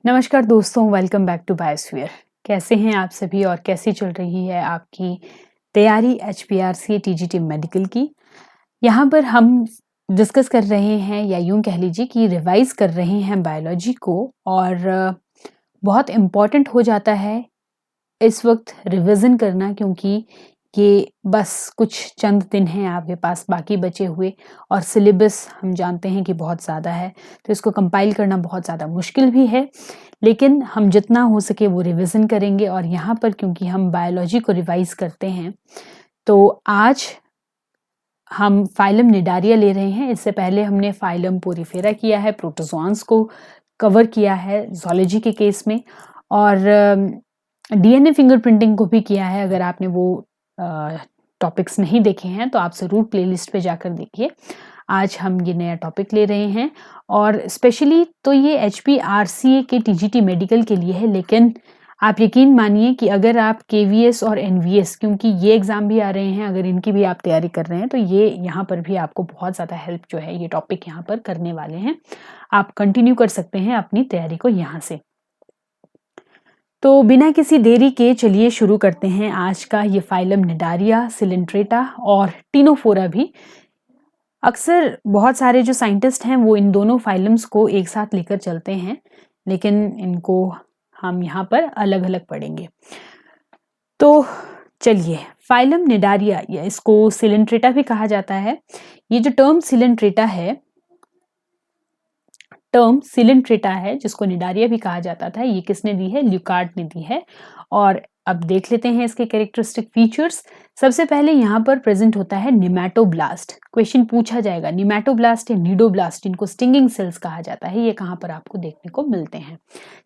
नमस्कार दोस्तों, welcome back to biosphere. कैसे हैं आप सभी और कैसी चल रही है आपकी तैयारी HPRC TGT मेडिकल की। यहाँ पर हम डिस्कस कर रहे हैं या यूं कह लीजिए कि रिवाइज कर रहे हैं बायोलॉजी को और बहुत इम्पॉर्टेंट हो जाता है इस वक्त रिवीजन करना, क्योंकि ये बस कुछ चंद दिन हैं आपके पास बाकी बचे हुए और सिलेबस हम जानते हैं कि बहुत ज़्यादा है, तो इसको कंपाइल करना बहुत ज़्यादा मुश्किल भी है, लेकिन हम जितना हो सके वो रिवीजन करेंगे। और यहाँ पर क्योंकि हम बायोलॉजी को रिवाइज करते हैं तो आज हम फाइलम निडारिया ले रहे हैं। इससे पहले हमने फाइलम पोरीफेरा किया है, प्रोटोजोआंस को कवर किया है ज़ूलॉजी के केस में, और DNA फिंगरप्रिंटिंग को भी किया है। अगर आपने वो टॉपिक्स नहीं देखे हैं तो आप ज़रूर प्लेलिस्ट पे जाकर देखिए। आज हम ये नया टॉपिक ले रहे हैं और स्पेशली तो ये HPRCA के TGT मेडिकल के लिए है, लेकिन आप यकीन मानिए कि अगर आप KVS और NVS, क्योंकि ये एग्ज़ाम भी आ रहे हैं, अगर इनकी भी आप तैयारी कर रहे हैं तो ये यहाँ पर भी आपको बहुत ज़्यादा हेल्प जो है ये टॉपिक यहाँ पर करने वाले हैं। आप कंटिन्यू कर सकते हैं अपनी तैयारी को यहाँ से। तो बिना किसी देरी के चलिए शुरू करते हैं आज का ये फाइलम निडारिया, सिलेंट्रेटा और टीनोफोरा भी। अक्सर बहुत सारे जो साइंटिस्ट हैं वो इन दोनों फाइलम्स को एक साथ लेकर चलते हैं, लेकिन इनको हम यहाँ पर अलग अलग पढ़ेंगे। तो चलिए, फाइलम निडारिया या इसको सिलेंट्रेटा भी कहा जाता है। ये जो टर्म सिलेंट्रेटा है जिसको निडारिया भी कहा जाता था, ये किसने दी है? ल्यूकार्ट ने दी है। और अब देख लेते हैं इसके कैरेक्टरिस्टिक फीचर्स। सबसे पहले यहाँ पर प्रेजेंट होता है निमैटोब्लास्ट। क्वेश्चन पूछा जाएगा निमैटोब्लास्ट या नीडोब्लास्ट, इनको स्टिंगिंग सेल्स कहा जाता है, ये कहाँ पर आपको देखने को मिलते हैं।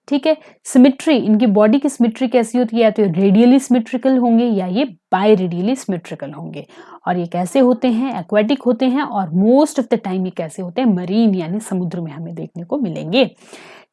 ठीक है, सिमेट्री, इनकी बॉडी की सिमेट्री कैसी होती है? या तो रेडियली सिमेट्रिकल होंगे या ये बायरेडियली सिमेट्रिकल होंगे। और ये कैसे होते हैं? एक्वेटिक होते हैं, और मोस्ट ऑफ द टाइम ये कैसे होते हैं? मरीन यानी समुद्र में हमें देखने को मिलेंगे।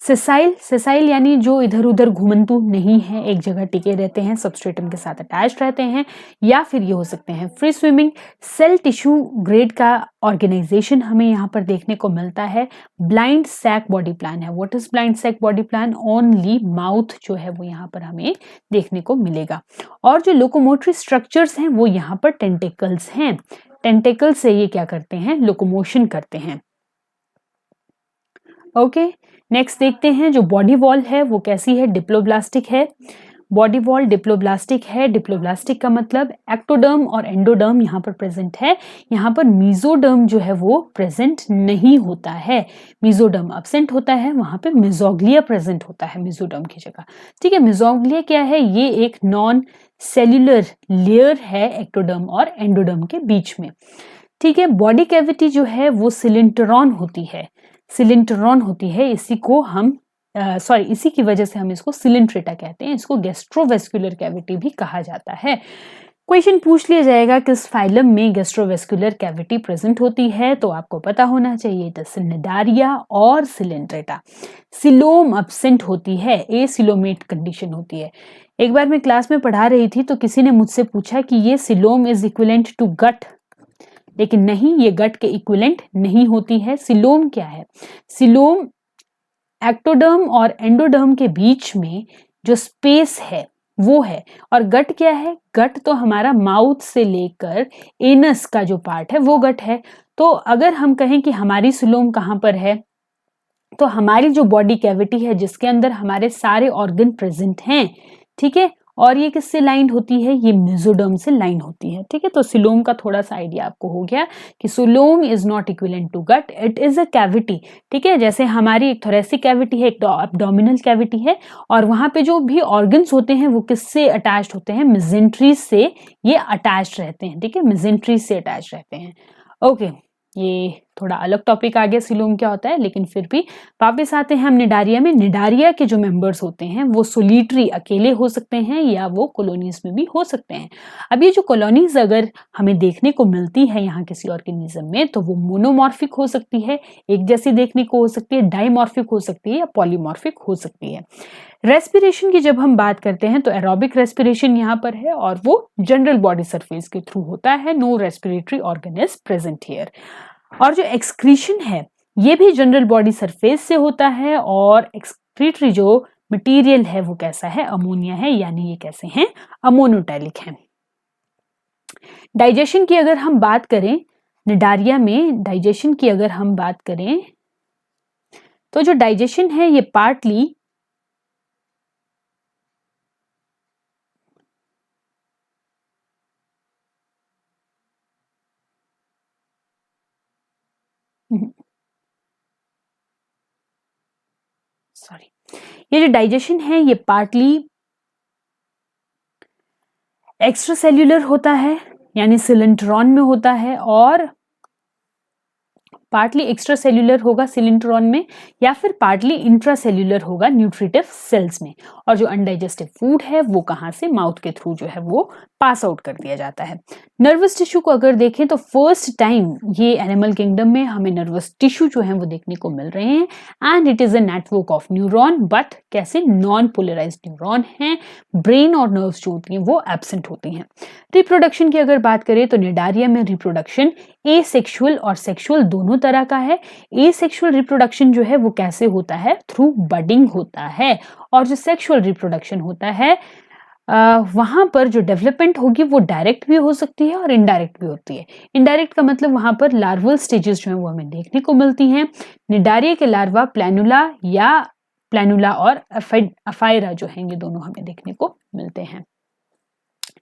सेसाइल यानी जो इधर उधर घुमंतु नहीं है, एक जगह टिके रहते हैं, सबस्ट्रेटम के साथ अटैच रहते हैं, या फिर ये हो सकते हैं free swimming. Cell tissue grade का ऑर्गेनाइजेशन हमें यहाँ पर देखने को मिलता है। ब्लाइंड सैक बॉडी प्लान है। What is blind sac body plan? Only mouth जो है वो यहाँ पर हमें देखने को मिलेगा। और जो लोकोमोटरी स्ट्रक्चर्स हैं वो यहाँ पर टेंटेकल्स हैं। टेंटेकल से ये क्या करते हैं? लोकोमोशन करते हैं। ओके, नेक्स्ट देखते हैं जो बॉडी वॉल है वो कैसी है? डिप्लोब्लास्टिक है। बॉडी वॉल डिप्लोब्लास्टिक है। डिप्लोब्लास्टिक का मतलब एक्टोडर्म और एंडोडर्म यहाँ पर प्रेजेंट है। यहाँ पर मीजोडर्म जो है वो प्रेजेंट नहीं होता है। मीजोडर्म एब्सेंट होता है, वहां पे मेसोग्लिया प्रेजेंट होता है मीजोडर्म की जगह। ठीक है, मेसोग्लिया क्या है? ये एक नॉन सेल्यूलर लेयर है एक्टोडर्म और एंडोडर्म के बीच में। ठीक है, बॉडी कैविटी जो है वो सिलिंटरॉन होती है। इसी को हम इसी की वजह से हम इसको सिलेंट्रेटा कहते हैं। इसको गैस्ट्रोवेस्कुलर कैविटी भी कहा जाता है। क्वेश्चन पूछ लिया जाएगा किस फाइलम में गैस्ट्रोवेस्कुलर कैविटी प्रेजेंट होती है, तो आपको पता होना चाहिए निडारिया और सिलेंट्रेटा। सिलोम एब्सेंट होती है, एसिलोमेट कंडीशन होती है। एक बार मैं क्लास में पढ़ा रही थी तो किसी ने मुझसे पूछा कि ये सिलोम इज इक्विवेलेंट टू गट, लेकिन नहीं, ये गट के इक्विवेलेंट नहीं होती है। सिलोम क्या है? सिलोम एक्टोडर्म और एंडोडर्म के बीच में जो स्पेस है वो है। और गट क्या है? गट तो हमारा माउथ से लेकर एनस का जो पार्ट है वो गट है। तो अगर हम कहें कि हमारी सिलोम कहाँ पर है, तो हमारी जो बॉडी कैविटी है जिसके अंदर हमारे सारे ऑर्गन प्रेजेंट हैं, ठीक है, और ये किससे लाइंड होती है? ये मेसोडर्म से लाइन होती है। ठीक है, तो सिलोम का थोड़ा सा आइडिया आपको हो गया कि coelom is not equivalent to gut, it is a cavity. ठीक है, जैसे हमारी एक थोरेसिक कैविटी है, एक एब्डोमिनल कैविटी है, और वहां पे जो भी ऑर्गन्स होते हैं वो किससे अटैच्ड होते हैं? मेसेंट्री से ये अटैच्ड रहते हैं। ठीक है, मेसेंट्री से अटैच्ड रहते हैं। ओके, ये थोड़ा अलग टॉपिक आ गया सिलोम क्या होता है, लेकिन फिर भी वापस आते हैं हम निडारिया में। निडारिया के जो मेंबर्स होते हैं वो सोलिटरी अकेले हो सकते हैं या वो कॉलोनीज में भी हो सकते हैं। अब ये जो कॉलोनीज अगर हमें देखने को मिलती है यहाँ किसी ऑर्गेनिज्म में, तो वो मोनोमॉर्फिक हो सकती है, एक जैसी देखने को हो सकती है, डाइमॉर्फिक हो सकती है, या पॉलीमॉर्फिक हो सकती है। रेस्पिरेशन की जब हम बात करते हैं तो एरोबिक रेस्पिरेशन यहाँ पर है और वो जनरल बॉडी सरफेस के थ्रू होता है। No respiratory organ is present here. और जो एक्सक्रीशन है ये भी जनरल बॉडी सरफेस से होता है, और एक्सक्रीटरी जो मटेरियल है वो कैसा है, अमोनिया है, यानी ये कैसे हैं, अमोनोटैलिक हैं। डाइजेशन की अगर हम बात करें, निडारिया में डाइजेशन की अगर हम बात करें तो जो डाइजेशन है ये पार्टली ये जो डाइजेशन है ये पार्टली एक्स्ट्रा सेल्यूलर होता है, यानी सिलेंट्रॉन में होता है, और पार्टली एक्स्ट्रा सेल्यूलर होगा सिलिंट्रॉन में, या फिर पार्टली इंट्रासेल्यूलर होगा न्यूट्रिटिव सेल्स में। और जो अनडाइजेस्टिव फूड है वो कहाँ से, माउथ के थ्रू जो है वो पास आउट कर दिया जाता है। नर्वस टिश्यू को अगर देखें तो फर्स्ट टाइम ये एनिमल किंगडम में हमें नर्वस टिश्यू जो है वो देखने को मिल रहे हैं, and it is a network of neuron, but कैसे, नॉन पोलराइज्ड न्यूरॉन है। ब्रेन और नर्व्स जो होती हैं वो एब्सेंट होती हैं। रिप्रोडक्शन की अगर बात करें तो निडारिया में रिप्रोडक्शन एसेक्सुअल और सेक्सुअल दोनों तरह का है। एसेक्सुअल रिप्रोडक्शन जो है वो कैसे होता है, थ्रू बडिंग होता है, और जो सेक्सुअल रिप्रोडक्शन होता है वहां पर जो डेवलपमेंट होगी वो डायरेक्ट भी हो सकती है और इनडायरेक्ट भी होती है। इनडायरेक्ट का मतलब वहां पर लार्वल स्टेजेस जो है वो हमें देखने को मिलती हैं। निडारिया के लार्वा प्लैनुला या प्लैनुला और अफायरा जो है ये दोनों हमें देखने को मिलते हैं।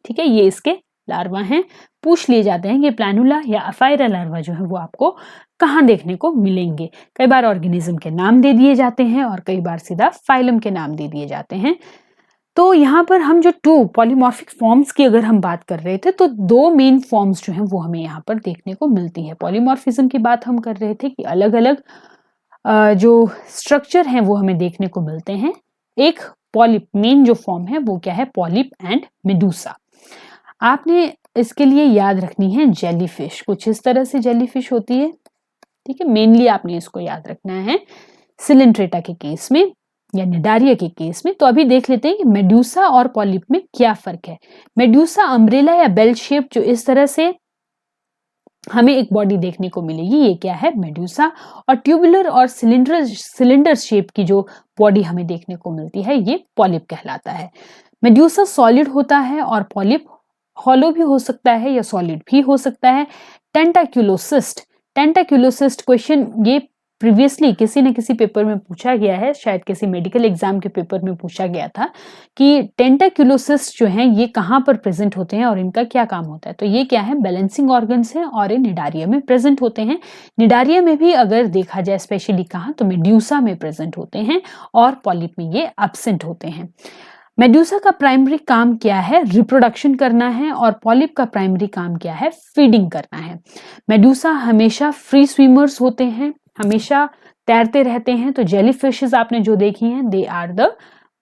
ठीक है, ये इसके लार्वा हैं। पूछ लिए जाते हैं कि प्लैनुला या अफायरा लार्वा जो है वो आपको कहाँ देखने को मिलेंगे। कई बार ऑर्गेनिज्म के नाम दे दिए जाते हैं और कई बार सीधा फाइलम के नाम दे दिए जाते हैं। तो यहाँ पर हम जो टू पॉलीमॉर्फिक फॉर्म्स की अगर हम बात कर रहे थे तो दो मेन फॉर्म्स जो हैं वो हमें यहाँ पर देखने को मिलती है। पॉलीमॉर्फिज्म की बात हम कर रहे थे कि अलग अलग जो स्ट्रक्चर हैं वो हमें देखने को मिलते हैं। एक पॉलिप, मेन जो फॉर्म है वो क्या है, पॉलिप एंड मेडूसा। आपने इसके लिए याद रखनी है जेलीफिश, कुछ इस तरह से जेलीफिश होती है। ठीक है, मेनली आपने इसको याद रखना है सिलेंट्रेटा के केस में या निडारिया के केस में। तो अभी देख लेते हैं कि मेडूसा और पॉलिप में क्या फर्क है। मेडूसा अम्ब्रेला या बेल शेप जो इस तरह से हमें एक बॉडी देखने को मिलेगी, ये क्या है, मेडूसा। और ट्यूबुलर और सिलेंडर शेप की जो बॉडी हमें देखने को मिलती है ये पॉलिप कहलाता है। मेडूसा सॉलिड होता है और पॉलिप हॉलो भी हो सकता है या सॉलिड भी हो सकता है। टेंटाक्यूलोसिस्ट, टेंटाक्यूलोसिस्ट क्वेश्चन ये प्रीवियसली किसी न किसी पेपर में पूछा गया है, शायद किसी मेडिकल एग्जाम के पेपर में पूछा गया था कि टेंटाक्यूलोसिस्ट जो हैं ये कहाँ पर प्रेजेंट होते हैं और इनका क्या काम होता है। तो ये क्या है, बैलेंसिंग ऑर्गन्स हैं और ये निडारिया में प्रेजेंट होते हैं। निडारिया में भी अगर देखा जाए स्पेशली कहाँ, तो मेड्यूसा में प्रेजेंट होते हैं और पॉलिप में ये एब्सेंट होते हैं। मेडूसा का प्राइमरी काम क्या है, रिप्रोडक्शन करना है, और पॉलिप का प्राइमरी काम क्या है, फीडिंग करना है। मेडूसा हमेशा फ्री स्विमर्स होते हैं, हमेशा तैरते रहते हैं। तो जेलीफिशेस आपने जो देखी हैं दे आर द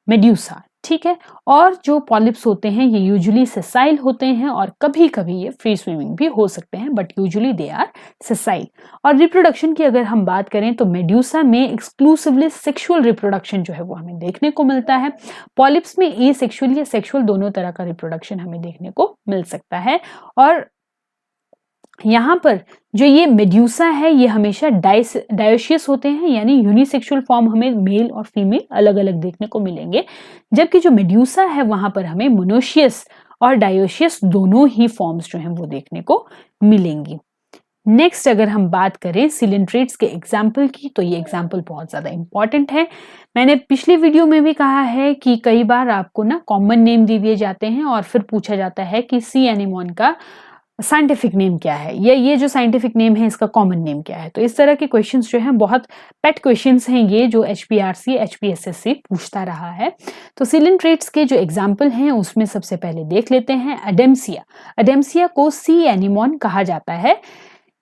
मेडूसा। ठीक है, और जो पॉलिप्स होते हैं ये यूजुअली सेसाइल होते हैं और कभी कभी ये फ्री स्विमिंग भी हो सकते हैं, but usually they are sessile. और रिप्रोडक्शन की अगर हम बात करें तो मेडूसा में एक्सक्लूसिवली सेक्सुअल रिप्रोडक्शन जो है वो हमें देखने को मिलता है। पॉलिप्स में एसेक्सुअल या सेक्सुअल दोनों तरह का रिप्रोडक्शन हमें देखने को मिल सकता है। और यहाँ पर जो ये मेड्यूसा है ये हमेशा डायोशियस होते हैं, यानी यूनिसेक्सुअल फॉर्म हमें मेल और फीमेल अलग अलग देखने को मिलेंगे, जबकि जो मेड्यूसा है वहां पर हमें मोनोशियस और डायोशियस दोनों ही फॉर्म्स जो हैं वो देखने को मिलेंगी। नेक्स्ट अगर हम बात करें सिलेंट्रेट्स के एग्जाम्पल की, तो ये एग्जाम्पल बहुत ज्यादा इंपॉर्टेंट है। मैंने पिछली वीडियो में भी कहा है कि कई बार आपको ना कॉमन नेम दे दिए जाते हैं और फिर पूछा जाता है कि सी एनीमोन का साइंटिफिक नेम क्या है, या ये जो साइंटिफिक नेम है इसका कॉमन नेम क्या है। तो इस तरह के क्वेश्चंस जो हैं बहुत पेट क्वेश्चंस हैं ये, जो HPRC HPSSC पूछता रहा है। तो सिलेंट्रेट्स के जो एग्जाम्पल हैं उसमें सबसे पहले देख लेते हैं एडेम्सिया। एडेम्सिया को सी एनीमोन कहा जाता है।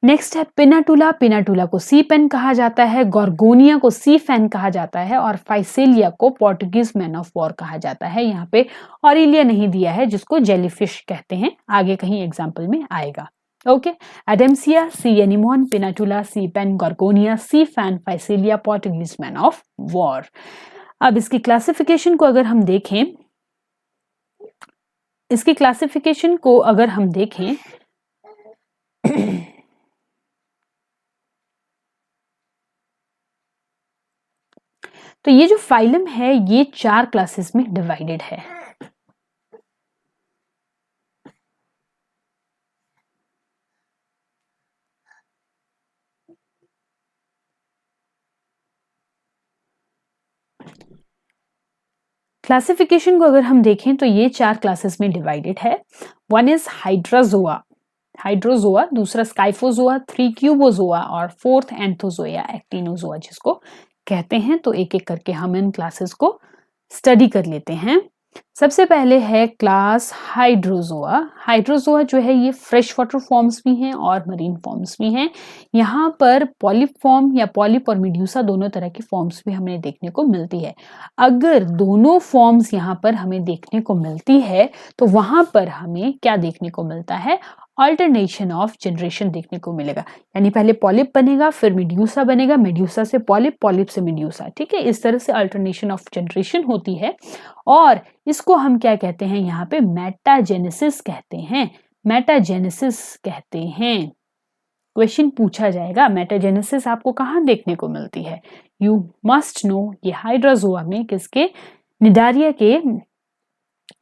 नेक्स्ट है पिनाटुला, पिनाटुला को सी पेन कहा जाता है। गॉर्गोनिया को सी फैन कहा जाता है और फाइसेलिया को पोर्टुगीज मैन ऑफ वॉर कहा जाता है। यहाँ पे ऑरिलिया नहीं दिया है जिसको जेलीफिश कहते हैं, आगे कहीं एग्जाम्पल में आएगा। Okay, Adamsia, sea anemone, Pennatula, sea pen, Gorgonia, sea fan, Physalia, Portuguese man of war. अब इसकी क्लासिफिकेशन को अगर हम देखें, इसकी क्लासिफिकेशन को अगर हम देखें तो ये जो फाइलम है ये 4 क्लासेस में डिवाइडेड है। क्लासिफिकेशन को अगर हम देखें तो ये 4 क्लासेस में डिवाइडेड है। वन इज हाइड्राजोआ, हाइड्रोजोआ, दूसरा स्काइफोजोआ, 3 क्यूबोजोआ और 4th एंथोजोआ एक्टिनोजोआ जिसको कहते हैं। तो एक एक करके हम इन क्लासेस को स्टडी कर लेते हैं। सबसे पहले है क्लास हाइड्रोजोआ। हाइड्रोजोआ जो है ये फ्रेश वाटर फॉर्म्स भी हैं और मरीन फॉर्म्स भी हैं। यहाँ पर पॉलिप फॉर्म या पॉलिप और मेड्यूसा दोनों तरह की फॉर्म्स भी हमें देखने को मिलती है। अगर दोनों फॉर्म्स यहाँ पर हमें देखने को मिलती है तो वहां पर हमें क्या देखने को मिलता है, अल्टरनेशन ऑफ जनरेशन देखने को मिलेगा। यानी पहले पॉलिप बनेगा, फिर मेड्यूसा बनेगा, मेड्यूसा से पॉलिप, पॉलिप से मेड्यूसा। ठीक है, इस तरह से अल्टरनेशन ऑफ जनरेशन होती है और इसको हम क्या कहते हैं, यहाँ पे मेटाजेनेसिस कहते हैं। मेटाजेनेसिस कहते हैं। क्वेश्चन पूछा जाएगा मेटाजेनेसिस आपको कहाँ देखने को मिलती है, यू मस्ट नो। ये हाइड्रोजोआ में किसके, निडारिया के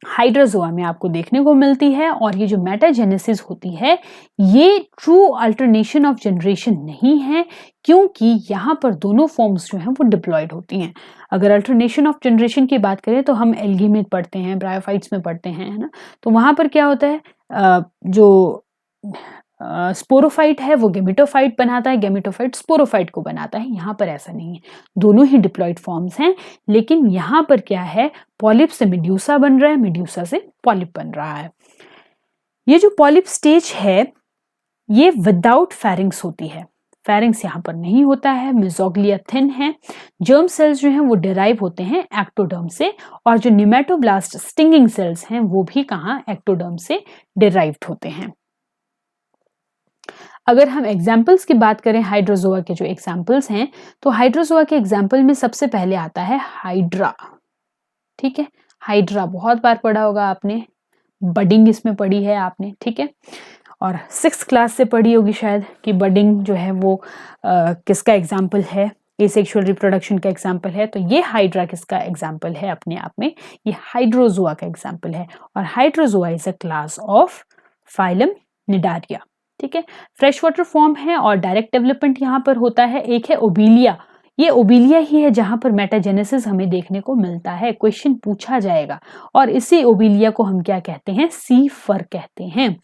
हाइड्रोजोआ में आपको देखने को मिलती है। और ये जो मेटाजेनेसिस होती है ये ट्रू अल्टरनेशन ऑफ जनरेशन नहीं है, क्योंकि यहाँ पर दोनों फॉर्म्स जो हैं वो डिप्लॉयड होती हैं। अगर अल्टरनेशन ऑफ जनरेशन की बात करें तो हम एल्गी में पढ़ते हैं, ब्रायोफाइट्स में पढ़ते हैं, है ना। तो वहां पर क्या होता है, जो स्पोरोफाइट है वो गेमिटोफाइट बनाता है, गेमिटोफाइट स्पोरोफाइट को बनाता है। यहाँ पर ऐसा नहीं है, दोनों ही डिप्लॉयड फॉर्म्स हैं। लेकिन यहाँ पर क्या है, पॉलिप से मेड्यूसा बन रहा है, मेड्यूसा से पॉलिप बन रहा है। ये जो पॉलिप स्टेज है ये विदाउट फेरिंग्स होती है, फेरिंग्स यहाँ पर नहीं होता है। मेसोग्लिया थिन है। जर्म सेल्स जो हैं वो डिराइव होते हैं एक्टोडर्म से, और जो निमेटोब्लास्ट स्टिंगिंग सेल्स हैं वो भी कहाँ, एक्टोडर्म से डिराइव्ड होते हैं। अगर हम एग्जाम्पल्स की बात करें हाइड्रोजोआ के जो एग्जाम्पल्स हैं, तो हाइड्रोजोआ के एग्जाम्पल में सबसे पहले आता है हाइड्रा। ठीक है, हाइड्रा बहुत बार पढ़ा होगा आपने, बडिंग इसमें पढ़ी है आपने। ठीक है, और 6th क्लास से पढ़ी होगी शायद कि बडिंग जो है वो किसका एग्जाम्पल है, एसेक्सुअल रिप्रोडक्शन का एग्जाम्पल है। तो ये हाइड्रा किसका एग्जाम्पल है अपने आप में, ये हाइड्रोजोआ का एग्जाम्पल है। और Hydrozoa is a class of phylum Cnidaria. ठीक है, फ्रेश वाटर फॉर्म है और डायरेक्ट डेवलपमेंट यहाँ पर होता है। एक है ओबिलिया, ये ओबिलिया ही है जहां पर मेटाजेनेसिस हमें देखने को मिलता है, क्वेश्चन पूछा जाएगा। और इसी ओबिलिया को हम क्या कहते हैं, सी फर कहते हैं।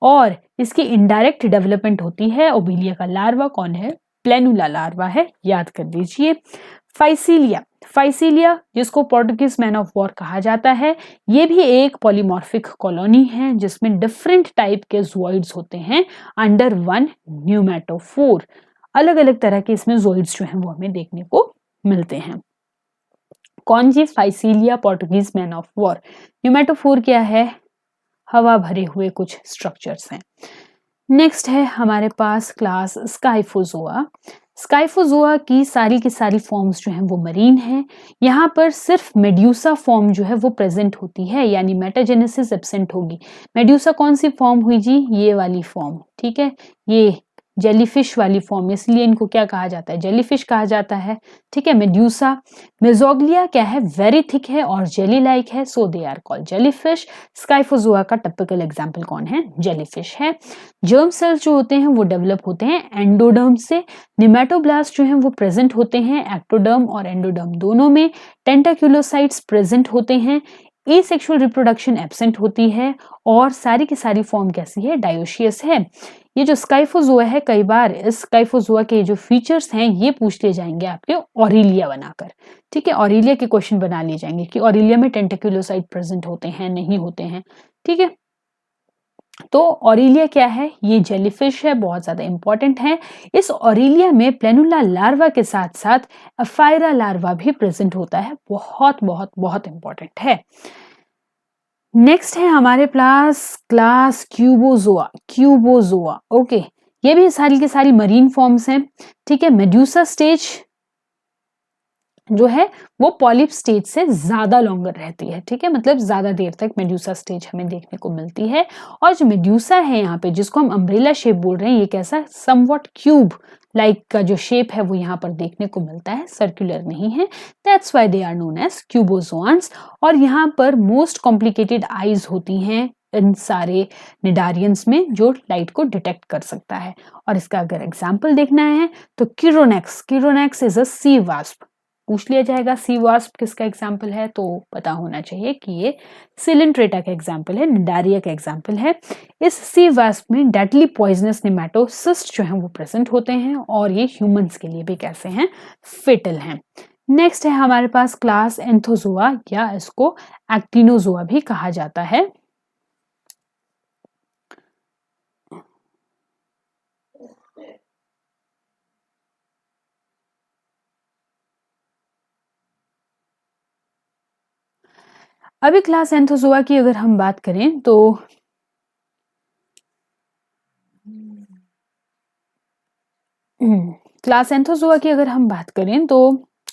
और इसकी इनडायरेक्ट डेवलपमेंट होती है। ओबिलिया का लार्वा कौन है, प्लेनुला लार्वा है, याद कर लीजिए। फाइसीलिया, फाइसीलिया जिसको पोर्टुगीज मैन ऑफ वॉर कहा जाता है, ये भी एक पॉलीमॉर्फिक कॉलोनी है जिसमें डिफरेंट टाइप के ज़ोइड्स होते हैं अंडर वन न्यूमेटोफोर। अलग अलग तरह के इसमें ज़ोइड्स जो हैं वो हमें देखने को मिलते हैं। कौन जी, Physalia, Portuguese man of war. Pneumatophore क्या है, हवा भरे हुए कुछ स्ट्रक्चर्स हैं। नेक्स्ट है हमारे पास क्लास स्काइफोजोआ। स्काइफोजोआ की सारी फॉर्म्स जो हैं वो मरीन हैं। यहाँ पर सिर्फ मेड्यूसा फॉर्म जो है वो प्रेजेंट होती है, यानी मेटाजेनेसिस एब्सेंट होगी। मेड्यूसा कौन सी फॉर्म हुई जी, ये वाली फॉर्म। ठीक है, ये जेलीफिश वाली फॉर्म, इसलिए इनको क्या कहा जाता है, जेलीफिश कहा जाता है। ठीक है, मेड्यूसा। मेसोग्लिया क्या है, वेरी थिक है और जेली लाइक है, so they are called jellyfish. Scyphozoa का टिपिकल एग्जांपल कौन है, जेलीफिश है। जर्म सेल्स जो होते हैं वो डेवलप होते हैं एंडोडर्म से। निमेटोब्लास्ट जो हैं वो प्रेजेंट होते हैं एक्टोडर्म और एंडोडर्म दोनों में। टेंटाक्युलोसाइट्स प्रेजेंट होते हैं। एसेक्सुअल रिप्रोडक्शन एब्सेंट होती है और सारी की सारी फॉर्म कैसी है, डायोशियस है। ये जो स्काइफोजोआ है, कई बार इस स्काइफोजोआ के जो फीचर्स हैं ये पूछ लिए जाएंगे आपके ऑरिलिया बनाकर। ठीक है, ऑरिलिया के क्वेश्चन बना लिए जाएंगे कि ऑरिलिया में टेंटाक्युलोसाइट प्रेजेंट होते हैं, नहीं होते हैं। ठीक है, तो ऑरिलिया क्या है, ये जेलीफिश है, बहुत ज्यादा इंपॉर्टेंट है। इस ऑरिलिया में प्लेनुला लार्वा के साथ साथ एफाइरा लार्वा भी प्रेजेंट होता है, बहुत बहुत बहुत इंपॉर्टेंट है। नेक्स्ट है हमारे पास क्लास क्यूबोजोआ। क्यूबोजोआ, ओके, ये भी सारी की सारी मरीन फॉर्म्स हैं। ठीक है, मेड्यूसा स्टेज जो है वो पॉलिप स्टेज से ज्यादा लॉन्गर रहती है, ठीक है, मतलब ज्यादा देर तक मेड्यूसा स्टेज हमें देखने को मिलती है। और जो मेड्यूसा है यहाँ पे, जिसको हम अम्ब्रेला शेप बोल रहे हैं, ये कैसा समवॉट क्यूब लाइक का जो शेप है वो यहाँ पर देखने को मिलता है, सर्कुलर नहीं है। That's why they are known as cubozoans. और यहाँ पर मोस्ट कॉम्प्लिकेटेड आईज होती हैं इन सारे निडारियंस में, जो लाइट को डिटेक्ट कर सकता है। और इसका अगर एग्जाम्पल देखना है तो किरोनेक्स इज अ सी वास्प। पूछ लिया जाएगा सी वास्प किसका एग्जाम्पल है, तो पता होना चाहिए कि ये सिलिंट्रेटा का एग्जाम्पल है, निडारिया का एग्जाम्पल है। इस सी वास्प में डेडली पॉइजनस नेमेटोसिस्ट जो है वो प्रेजेंट होते हैं, और ये ह्यूमंस के लिए भी कैसे हैं, फेटल हैं। नेक्स्ट है हमारे पास क्लास एंथोजोआ, या इसको एक्टिनोजोआ भी कहा जाता है। अभी क्लास एंथोजोआ की अगर हम बात करें तो क्लास एंथोजोआ की अगर हम बात करें तो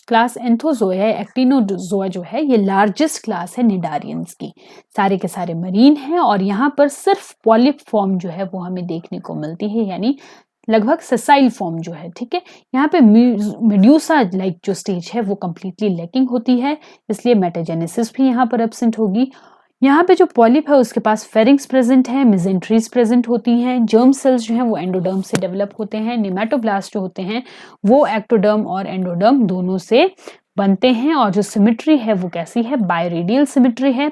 क्लास एंथोजोआ या एक्टिनोजोआ जो है ये लार्जेस्ट क्लास है निडारियंस की। सारे के सारे मरीन हैं, और यहाँ पर सिर्फ पॉलिप फॉर्म जो है वो हमें देखने को मिलती है, यानी लगभग सेसाइल फॉर्म जो है, ठीक है। यहाँ पे मेड्यूसा लाइक जो स्टेज है वो कंप्लीटली लैकिंग होती है, इसलिए मेटाजेनेसिस भी यहाँ पर एब्सेंट होगी। यहाँ पे जो पॉलिप है उसके पास फेरिंग्स प्रेजेंट है, मिजेंट्रीज प्रेजेंट होती हैं, जर्म सेल्स जो हैं वो एंडोडर्म से डेवलप होते हैं, निमेटोब्लास्ट जो होते हैं वो एक्टोडर्म और एंडोडर्म दोनों से बनते हैं। और जो सिमेट्री है वो कैसी है, बायरेडियल सिमेट्री है।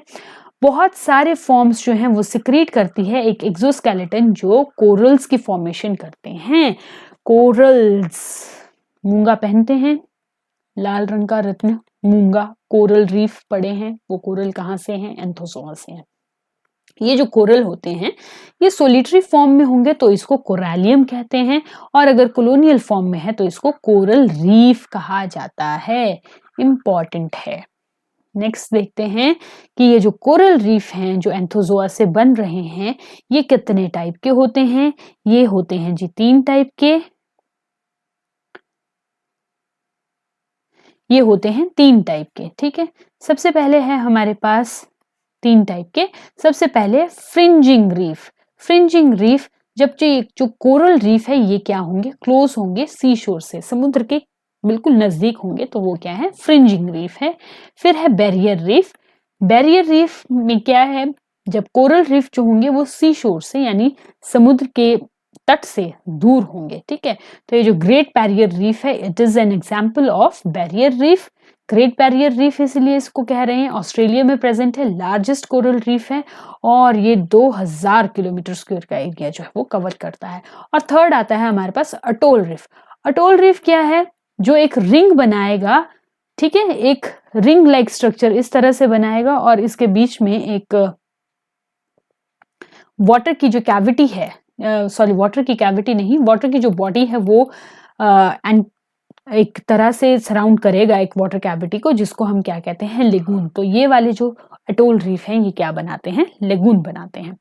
बहुत सारे फॉर्म्स जो हैं वो सिक्रीट करती है एक एक्सोस्केलेटन जो कोरल्स की फॉर्मेशन करते हैं। कोरल्स मूंगा पहनते हैं, लाल रंग का रत्न मूंगा, कोरल रीफ पड़े हैं, वो कोरल कहाँ से हैं, एंथोजोआ से हैं। ये जो कोरल होते हैं ये सोलिटरी फॉर्म में होंगे तो इसको कोरालियम कहते हैं, और अगर कॉलोनियल फॉर्म में है तो इसको कोरल रीफ कहा जाता है। इंपॉर्टेंट है। नेक्स्ट देखते हैं कि ये जो कोरल रीफ हैं जो एंथोजोआ से बन रहे हैं ये कितने टाइप के होते हैं। ये होते हैं जी 3 टाइप के। ये होते हैं 3 टाइप के, ठीक है। सबसे पहले है हमारे पास 3 टाइप के। सबसे पहले फ्रिंजिंग रीफ। फ्रिंजिंग रीफ जब जो कोरल रीफ है ये क्या होंगे, क्लोज होंगे सी शोर से, समुद्र के बिल्कुल नजदीक होंगे, तो वो क्या है, फ्रिंजिंग रीफ है। फिर है बैरियर रीफ। बैरियर रीफ में क्या है, जब कोरल रीफ जो होंगे वो सी शोर से यानी समुद्र के तट से दूर होंगे, ठीक है। तो ये जो ग्रेट बैरियर रीफ है it is an example of barrier reef. Great barrier reef इसलिए इसको कह रहे हैं, ऑस्ट्रेलिया में प्रेजेंट है, लार्जेस्ट कोरल रीफ है, और ये 2000 किलोमीटर स्क्वायर का एरिया जो है वो कवर करता है। और थर्ड आता है हमारे पास अटोल रीफ। अटोल रीफ क्या है, जो एक रिंग बनाएगा, ठीक है, एक रिंग लाइक स्ट्रक्चर इस तरह से बनाएगा, और इसके बीच में एक वाटर की जो कैविटी है, सॉरी वाटर की कैविटी नहीं, वाटर की जो बॉडी है वो एंड एक तरह से सराउंड करेगा एक वाटर कैविटी को, जिसको हम क्या कहते हैं, लेगून। तो ये वाले जो अटोल रीफ हैं ये क्या बनाते हैं, लेगून बनाते हैं।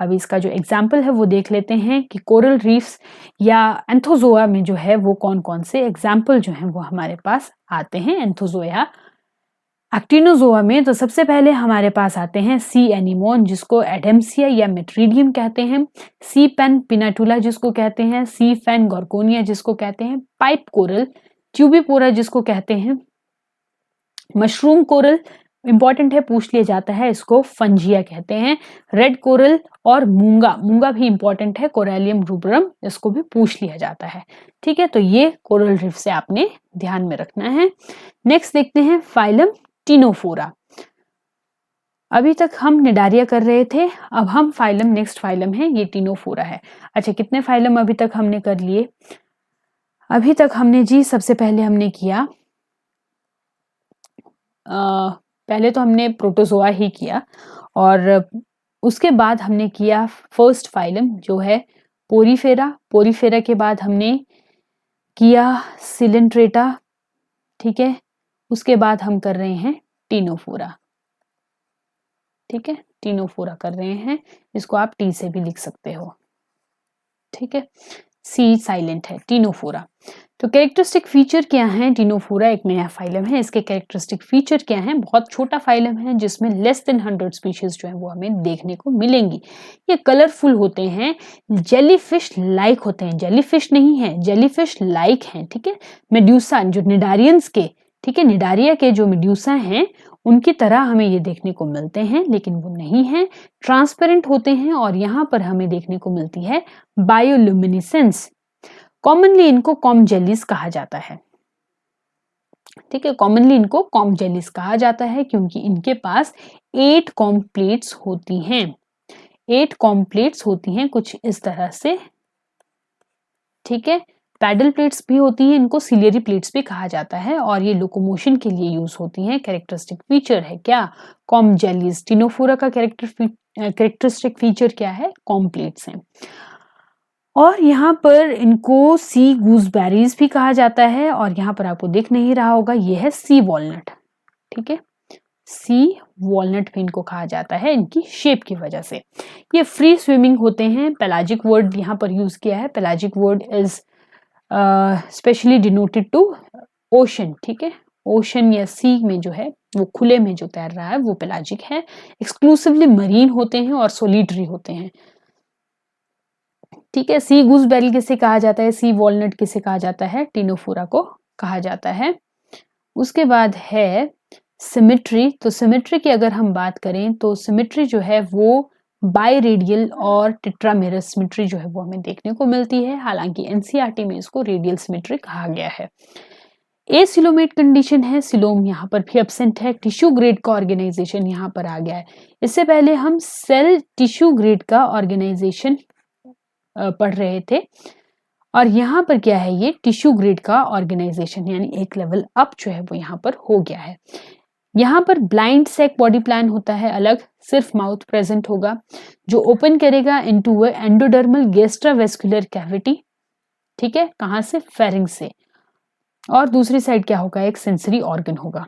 अब इसका जो एग्जाम्पल है वो देख लेते हैं कि कोरल रीफ्स या एंथोजोआ में जो है वो कौन कौन से एग्जाम्पल जो हैं वो हमारे पास आते हैं एंथोजोआ एक्टिनोजोआ में। तो सबसे पहले हमारे पास आते हैं सी एनिमोन, जिसको एडेम्सिया या मेट्रीडियम कहते हैं, सी पेन पिनाटुला जिसको कहते हैं, सी फैन गॉर्गोनिया जिसको कहते हैं, पाइप कोरल, ट्यूबिपोरा जिसको कहते हैं, मशरूम कोरल इंपॉर्टेंट है, पूछ लिया जाता है, इसको फंजिया कहते हैं, रेड कोरल, और मूंगा भी इंपॉर्टेंट है, कोरालियम रूबरम, इसको भी पूछ लिया जाता है, ठीक है। तो ये कोरल रीफ से आपने ध्यान में रखना है। नेक्स्ट देखते हैं फाइलम टिनोफोरा। अभी तक हम निडारिया कर रहे थे, अब हम फाइलम, नेक्स्ट फाइलम है ये टिनोफोरा है। अच्छा, कितने फाइलम अभी तक हमने कर लिए, अभी तक हमने जी सबसे पहले हमने किया पहले तो हमने प्रोटोजोआ ही किया, और उसके बाद हमने किया फर्स्ट फाइलम जो है पोरीफेरा। पोरीफेरा के बाद हमने किया सिलेंट्रेटा, ठीक है। उसके बाद हम कर रहे हैं टिनोफोरा, ठीक है, टिनोफोरा कर रहे हैं, इसको आप टी से भी लिख सकते हो, ठीक है, सी साइलेंट है, टिनोफोरा। तो कैरेक्टरिस्टिक फीचर क्या है, टिनोफोरा एक नया फाइलम है, इसके कैरेक्टरिस्टिक फीचर क्या है, बहुत छोटा फाइलम है जिसमें लेस देन 100 स्पीशीज जो है वो हमें देखने को मिलेंगी। ये कलरफुल होते हैं, जेलीफिश लाइक होते हैं, जेलीफिश नहीं है, जेलीफिश लाइक हैं, ठीक है। मेड्यूसा जो निडारियंस के, ठीक है, निडारिया के जो मेड्यूसा हैं उनकी तरह हमें ये देखने को मिलते हैं, लेकिन वो नहीं है, ट्रांसपेरेंट होते हैं और यहाँ पर हमें देखने को मिलती है बायोल्यूमिनेसेंस। कॉमनली इनको कॉम जेलीज कहा जाता है, ठीक है, कॉमनली इनको कॉम जेलीज कहा जाता है क्योंकि इनके पास 8 कॉम प्लेट्स होती हैं, 8 कॉम प्लेट्स होती हैं कुछ इस तरह से, ठीक है। पैडल प्लेट्स भी होती हैं, इनको सिलियरी प्लेट्स भी कहा जाता है और ये लोकोमोशन के लिए यूज होती हैं। कैरेक्टरिस्टिक फीचर है क्या, कॉम जेलीज। टिनोफोरा का कैरेक्टरिस्टिक फीचर क्या है, कॉम प्लेट्स हैं। और यहाँ पर इनको सी गूसबेरीज भी कहा जाता है और यहाँ पर आपको दिख नहीं रहा होगा, ये है सी वॉलनट, ठीक है, सी वॉलनट भी इनको कहा जाता है इनकी शेप की वजह से। ये फ्री स्विमिंग होते हैं, पेलाजिक वर्ड यहाँ पर यूज किया है, pelagic word is specially denoted to ocean, ठीक है, ओशन या सी में जो है वो खुले में जो तैर रहा है वो पेलाजिक है। एक्सक्लूसिवली मरीन होते हैं और सोलिटरी होते हैं, ठीक है। सी गूसबेरी किसे कहा जाता है, सी वॉलनट किसे कहा जाता है, टिनोफोरा को कहा जाता है। उसके बाद है सिमेट्री। तो सिमेट्री की अगर हम बात करें तो सिमेट्री जो है वो बायरेडियल और टेट्रामेरस सिमेट्री जो है वो हमें देखने को मिलती है, हालांकि एनसीईआरटी में इसको रेडियल सिमेट्री कहा गया है। एसिलोमेट कंडीशन है, सिलोम यहाँ पर भी एब्सेंट है। टिश्यू ग्रेड का ऑर्गेनाइजेशन यहाँ पर आ गया है। इससे पहले हम सेल टिश्यू ग्रेड का ऑर्गेनाइजेशन पढ़ रहे थे और यहाँ पर क्या है, ये टिश्यू ग्रेड का ऑर्गेनाइजेशन, यानी एक लेवल अप जो है वो यहाँ पर हो गया है। यहाँ पर ब्लाइंड सेक बॉडी प्लान होता है अलग, सिर्फ माउथ प्रेजेंट होगा जो ओपन करेगा इनटू अ एंडोडर्मल गैस्ट्रावेस्कुलर कैविटी, ठीक है, कहाँ से, फेरिंग से, और दूसरी साइड क्या होगा, एक सेंसरी ऑर्गन होगा।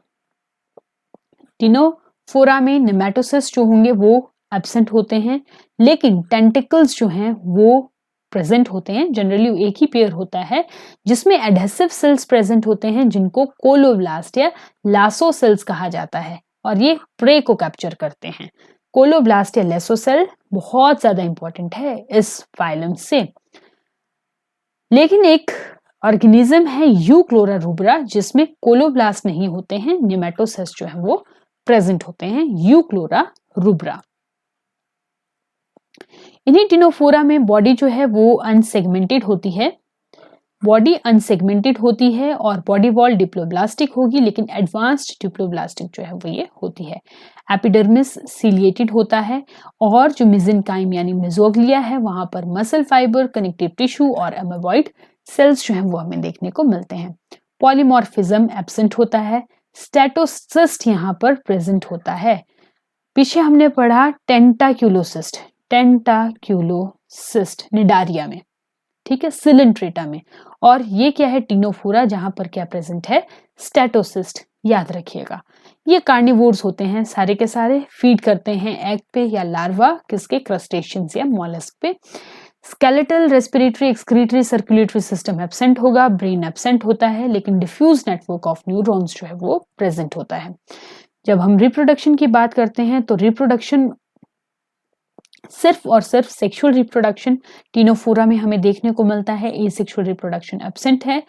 टिनोफोरा में नेमेटोसिस्ट जो होंगे वो एब्सेंट होते हैं, लेकिन टेंटिकल्स जो हैं वो प्रेजेंट होते हैं। जनरली एक ही पेयर होता है जिसमें एडहेसिव सेल्स प्रेजेंट होते हैं जिनको कोलोब्लास्ट या लासो सेल्स कहा जाता है और ये प्रे को कैप्चर करते हैं। कोलोब्लास्ट या लासो सेल बहुत ज्यादा इंपॉर्टेंट है इस फाइलम से। लेकिन एक ऑर्गेनिज्म है यूक्लोरा रूब्रा जिसमें कोलोब्लास्ट नहीं होते हैं, नेमेटोसिस्ट जो है वो प्रेजेंट होते हैं, यूक्लोरा रूब्रा। इन्हीं टिनोफोरा में बॉडी जो है वो अनसेगमेंटेड होती है, बॉडी अनसेगमेंटेड होती है और बॉडी वॉल डिप्लोब्लास्टिक होगी, लेकिन एडवांस्ड डिप्लोब्लास्टिक जो है वो ये होती है। एपिडर्मिस सिलिएटेड होता है और जो मेसेनकाइम यानी मेसोग्लिया है वहां पर मसल फाइबर, कनेक्टिव टिश्यू और एमेबॉइड सेल्स जो है वो हमें देखने को मिलते हैं। पॉलीमॉर्फिज्म एब्सेंट होता है, स्टेटोसिस्ट यहाँ पर प्रेजेंट होता है। पीछे हमने पढ़ा टेंटाक्यूलोसिस्ट, टेंटाक्यूलोसिस्ट निडारिया में, ठीक है, सिलेंट्रेटा में, और ये क्या है, टिनोफोरा जहां पर क्या प्रेजेंट है, स्टेटोसिस्ट, याद रखिएगा। ये कार्निवोर्स होते हैं, सारे के सारे फीड करते हैं एग पे या लार्वा, किसके, क्रस्टेशियंस या मॉलस्क पे। Skeletal, respiratory, excretory, circulatory system absent होगा, ब्रेन एब्सेंट होता है, लेकिन डिफ्यूज नेटवर्क ऑफ न्यूरॉन्स जो है वो प्रेजेंट होता है। जब हम रिप्रोडक्शन की बात करते हैं तो रिप्रोडक्शन सिर्फ और सिर्फ सेक्सुअल रिप्रोडक्शन टिनोफोरा में हमें देखने को मिलता है, एसेक्सुअल रिप्रोडक्शन एब्सेंट है,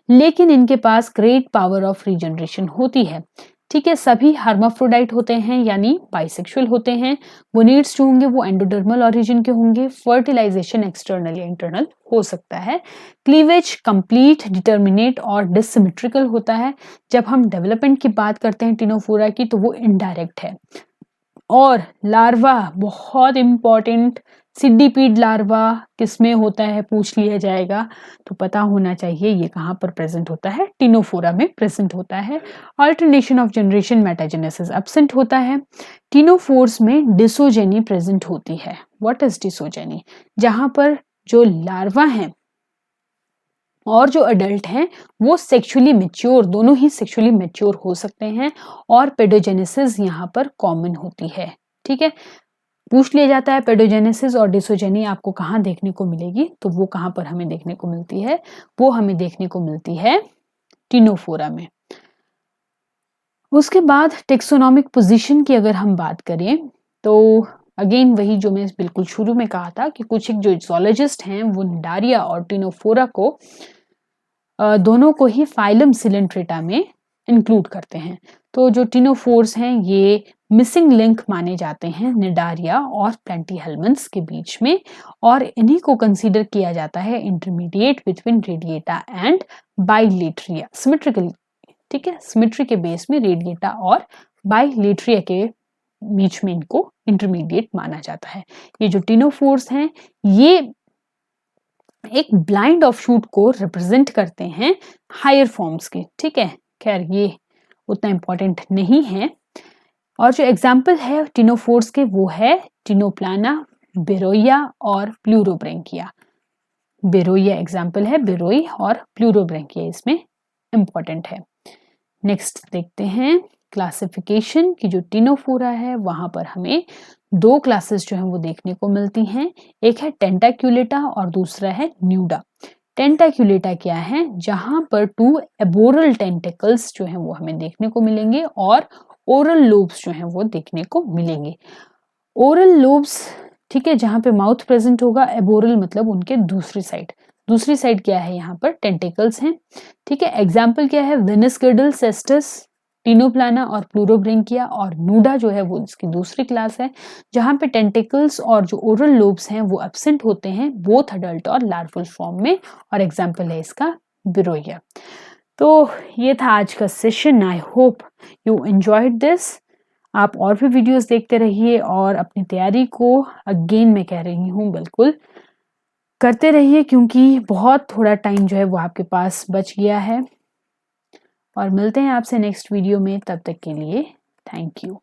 लेकिन इनके पास ग्रेट पावर ऑफ रीजनरेशन होती है, ठीक है। सभी हर्माफ्रोडाइट होते हैं यानी बाइसेक्सुअल होते हैं। गोनेड्स जो होंगे वो एंडोडर्मल ओरिजिन के होंगे। फर्टिलाइजेशन एक्सटर्नल या इंटरनल हो सकता है। क्लीवेज कंप्लीट, डिटर्मिनेट और डिसिमेट्रिकल होता है। जब हम डेवलपमेंट की बात करते हैं टिनोफोरा की तो वो इनडायरेक्ट है। और लार्वा बहुत इंपॉर्टेंट, सिड्डीपीड लार्वा किसमें होता है पूछ लिया जाएगा तो पता होना चाहिए ये कहाँ पर प्रेजेंट होता है, टिनोफोरा में प्रेजेंट होता है। Alternation of generation, metagenesis absent होता है। टिनोफोर्स में डिसोजेनी प्रेजेंट होती है। व्हाट इज डिसोजेनी, जहां पर जो लार्वा हैं और जो अडल्ट हैं वो सेक्सुअली मैच्योर, दोनों ही सेक्सुअली मैच्योर हो सकते हैं और पेडोजेनेसिस यहाँ पर कॉमन होती है, ठीक है। पूछ लिया जाता है पेडोजेनेसिस और डिसोजेनी आपको कहाँ देखने को मिलेगी, तो वो कहाँ पर हमें देखने को मिलती है, वो हमें देखने को मिलती है टिनोफोरा में। उसके बाद टेक्सोनोमिक पोजीशन की अगर हम बात करें तो अगेन वही जो मैं बिल्कुल शुरू में कहा था कि कुछ एक जो जोलॉजिस्ट हैं वो निडारिया और टिनोफोरा को दोनों को ही फाइलम सिलेंट्रेटा में इंक्लूड करते हैं। तो जो टिनोफोर्स हैं ये मिसिंग लिंक माने जाते हैं निडारिया और प्लेंटीहेल्मिन्थ्स के बीच में, और इन्हीं को कंसीडर किया जाता है intermediate between Radiata and Bilateria symmetrical. ठीक है, सिमेट्री के बेस में रेडिएटा और बाइलेट्रिया के बीच में इनको इंटरमीडिएट माना जाता है। ये जो टिनोफोर्स हैं ये एक ब्लाइंड ऑफशूट को रिप्रेजेंट करते हैं हायर फॉर्म्स के। ठीक है, खैर ये उतना इंपॉर्टेंट नहीं है। और जो एग्जाम्पल है टिनोफोर्स के वो है टिनोप्लाना, बेरोइया और प्लूरोब्रेंकिया। बेरोइया एग्जाम्पल है, बेरोई और प्लूरोब्रेंकिया इसमें इंपॉर्टेंट है। नेक्स्ट देखते हैं क्लासिफिकेशन की। जो टिनोफोरा है वहां पर हमें दो क्लासेस जो हैं वो देखने को मिलती हैं, एक है टेंटाक्यूलेटा और दूसरा है न्यूडा। टेंटाक्यूलेटा क्या है, जहां पर 2 एबोरल टेंटिकल्स जो हैं वो हमें देखने को मिलेंगे और ओरल लोब्स जो हैं वो देखने को मिलेंगे। ओरल लोब्स, ठीक है, जहां पे माउथ प्रेजेंट होगा, एबोरल मतलब उनके दूसरी साइड। दूसरी साइड क्या है, यहाँ पर टेंटिकल्स हैं। ठीक है, एग्जाम्पल क्या है, वेनिस गिर्डल, सेस्टस, टिनोप्लाना और प्लूरोब्रेंकिया। और नूडा जो है वो इसकी दूसरी क्लास है जहां पे टेंटिकल्स और जो ओरल लोब्स हैं वो एब्सेंट होते हैं बोथ अडल्ट और लार्वल फॉर्म में, और एग्जाम्पल है इसका बेरोइया। तो ये था आज का session. I hope you enjoyed this. आप और भी वीडियोस देखते रहिए और अपनी तैयारी को अगेन मैं कह रही हूँ बिल्कुल करते रहिए, क्योंकि बहुत थोड़ा टाइम जो है वो आपके पास बच गया है। और मिलते हैं आपसे नेक्स्ट वीडियो में, तब तक के लिए थैंक यू।